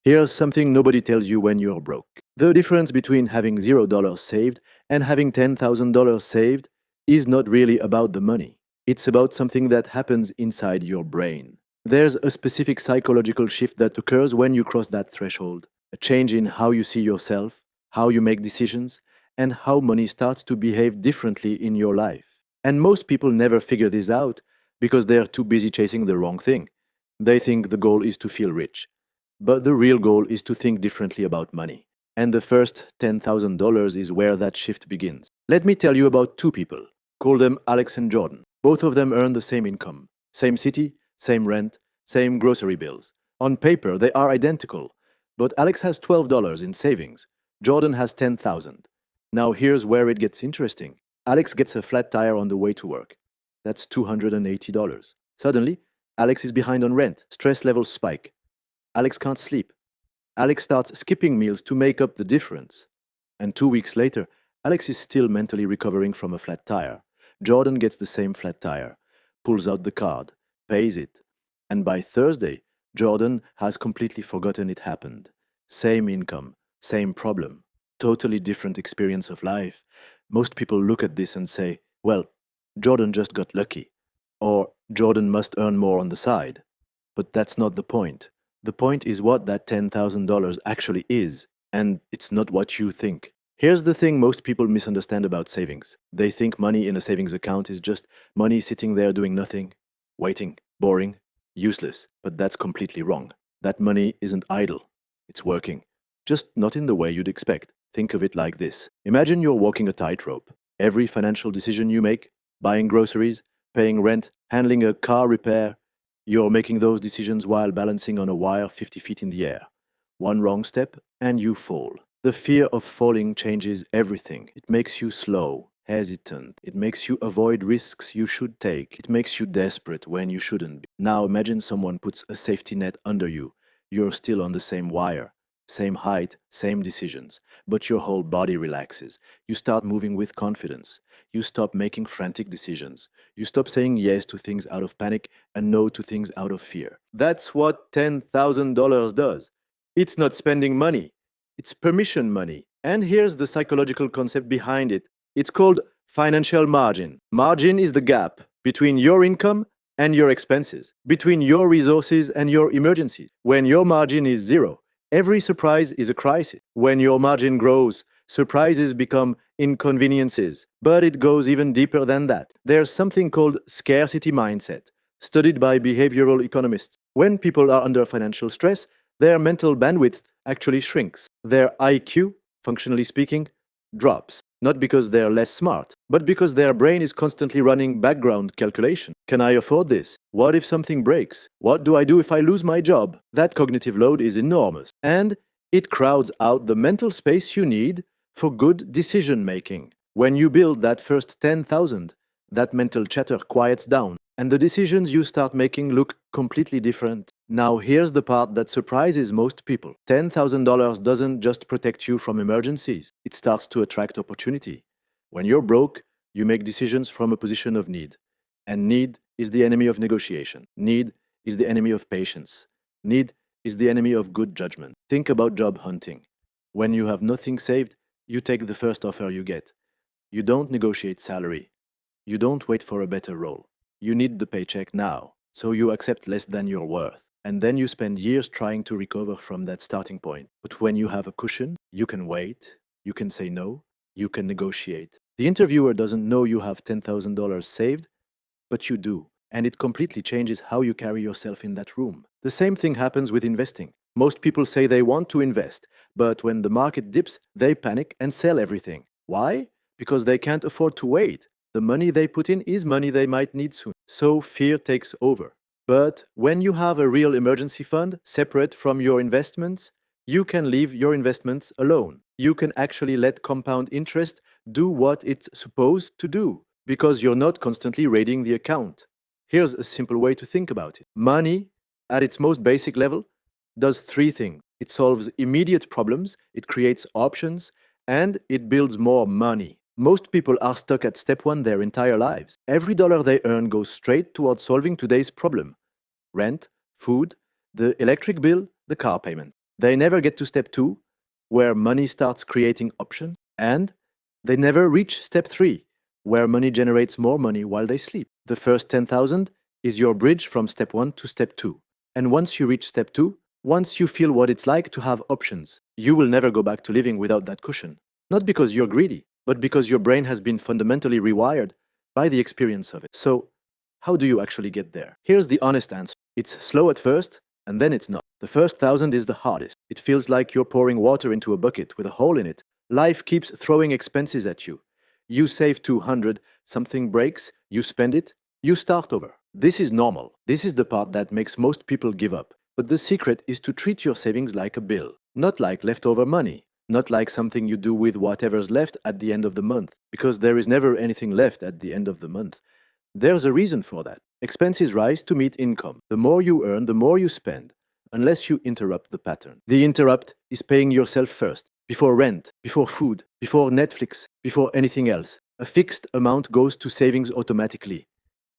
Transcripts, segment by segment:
Here's something nobody tells you when you're broke. The difference between having $0 saved and having $10,000 saved is not really about the money. It's about something that happens inside your brain. There's a specific psychological shift that occurs when you cross that threshold, a change in how you see yourself, how you make decisions, and how money starts to behave differently in your life. And most people never figure this out because they're too busy chasing the wrong thing. They think the goal is to feel rich. But the real goal is to think differently about money. And the first $10,000 is where that shift begins. Let me tell you about two people. Call them Alex and Jordan. Both of them earn the same income, same city, same rent, same grocery bills. On paper, they are identical. But Alex has $12 in savings. Jordan has 10,000. Now here's where it gets interesting. Alex gets a flat tire on the way to work. That's $280. Suddenly, Alex is behind on rent. Stress levels spike. Alex can't sleep. Alex starts skipping meals to make up the difference. And 2 weeks later, Alex is still mentally recovering from a flat tire. Jordan gets the same flat tire, pulls out the card, pays it. And by Thursday, Jordan has completely forgotten it happened. Same income, same problem, totally different experience of life. Most people look at this and say, well, Jordan just got lucky. Or Jordan must earn more on the side. But that's not the point. The point is what that $10,000 actually is, and it's not what you think. Here's the thing most people misunderstand about savings. They think money in a savings account is just money sitting there doing nothing, waiting, boring, useless. But that's completely wrong. That money isn't idle. It's working. Just not in the way you'd expect. Think of it like this. Imagine you're walking a tightrope. Every financial decision you make, buying groceries, paying rent, handling a car repair, you're making those decisions while balancing on a wire 50 feet in the air. One wrong step, and you fall. The fear of falling changes everything. It makes you slow, hesitant. It makes you avoid risks you should take. It makes you desperate when you shouldn't be. Now imagine someone puts a safety net under you. You're still on the same wire, same height, same decisions, but your whole body relaxes. You start moving with confidence. You stop making frantic decisions. You stop saying yes to things out of panic and no to things out of fear. That's what $10,000 does. It's not spending money. It's permission money. And here's the psychological concept behind it. It's called financial margin. Margin is the gap between your income and your expenses, between your resources and your emergencies. When your margin is zero, every surprise is a crisis. When your margin grows, surprises become inconveniences. But it goes even deeper than that. There's something called scarcity mindset, studied by behavioral economists. When people are under financial stress, their mental bandwidth actually shrinks. Their IQ, functionally speaking, drops. Not because they're less smart, but because their brain is constantly running background calculation. Can I afford this? What if something breaks? What do I do if I lose my job? That cognitive load is enormous, and it crowds out the mental space you need for good decision making. When you build that first 10,000, that mental chatter quiets down, and the decisions you start making look completely different. Now here's the part that surprises most people. $10,000 doesn't just protect you from emergencies, it starts to attract opportunity. When you're broke, you make decisions from a position of need. And need is the enemy of negotiation. Need is the enemy of patience. Need is the enemy of good judgment. Think about job hunting. When you have nothing saved, you take the first offer you get. You don't negotiate salary. You don't wait for a better role. You need the paycheck now, so you accept less than you're worth. And then you spend years trying to recover from that starting point. But when you have a cushion, you can wait, you can say no, you can negotiate. The interviewer doesn't know you have $10,000 saved, but you do. And it completely changes how you carry yourself in that room. The same thing happens with investing. Most people say they want to invest, but when the market dips, they panic and sell everything. Why? Because they can't afford to wait. The money they put in is money they might need soon. So fear takes over. But when you have a real emergency fund separate from your investments, you can leave your investments alone. You can actually let compound interest do what it's supposed to do because you're not constantly raiding the account. Here's a simple way to think about it. Money, at its most basic level, does three things. It solves immediate problems, it creates options, and it builds more money. Most people are stuck at step one their entire lives. Every dollar they earn goes straight towards solving today's problem. Rent, food, the electric bill, the car payment. They never get to step 2, where money starts creating options, and they never reach step 3, where money generates more money while they sleep. The first 10,000 is your bridge from step 1 to step 2. And once you reach step 2, once you feel what it's like to have options, you will never go back to living without that cushion. Not because you're greedy, but because your brain has been fundamentally rewired by the experience of it. So, how do you actually get there? Here's the honest answer. It's slow at first, and then it's not. The first 1,000 is the hardest. It feels like you're pouring water into a bucket with a hole in it. Life keeps throwing expenses at you. You save 200, something breaks, you spend it, you start over. This is normal. This is the part that makes most people give up. But the secret is to treat your savings like a bill, not like leftover money, not like something you do with whatever's left at the end of the month, because there is never anything left at the end of the month. There's a reason for that. Expenses rise to meet income. The more you earn, the more you spend, unless you interrupt the pattern. The interrupt is paying yourself first, before rent, before food, before Netflix, before anything else. A fixed amount goes to savings automatically.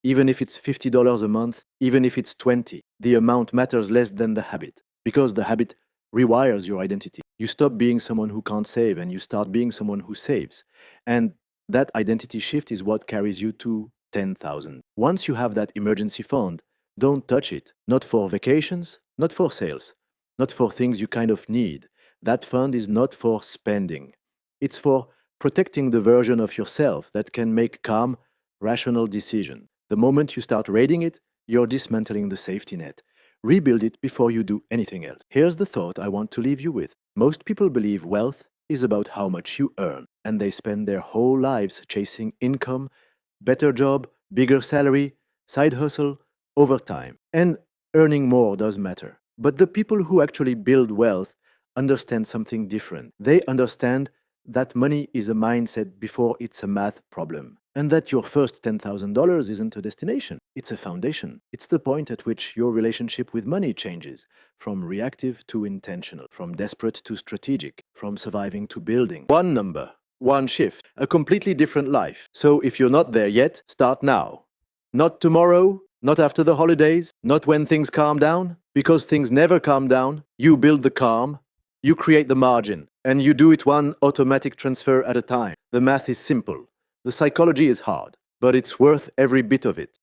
Even if it's $50 a month, even if it's 20, the amount matters less than the habit, because the habit rewires your identity. You stop being someone who can't save and you start being someone who saves. And that identity shift is what carries you to 10,000. Once you have that emergency fund, don't touch it. Not for vacations, not for sales, not for things you kind of need. That fund is not for spending. It's for protecting the version of yourself that can make calm, rational decisions. The moment you start raiding it, you're dismantling the safety net. Rebuild it before you do anything else. Here's the thought I want to leave you with. Most people believe wealth is about how much you earn, and they spend their whole lives chasing income, better job, bigger salary, side hustle, overtime. And earning more does matter. But the people who actually build wealth understand something different. They understand that money is a mindset before it's a math problem. And that your first $10,000 isn't a destination, it's a foundation. It's the point at which your relationship with money changes, from reactive to intentional, from desperate to strategic, from surviving to building. One number, one shift, a completely different life. So if you're not there yet, start now. Not tomorrow, not after the holidays, not when things calm down, because things never calm down. You build the calm, you create the margin, and you do it one automatic transfer at a time. The math is simple. The psychology is hard, but it's worth every bit of it.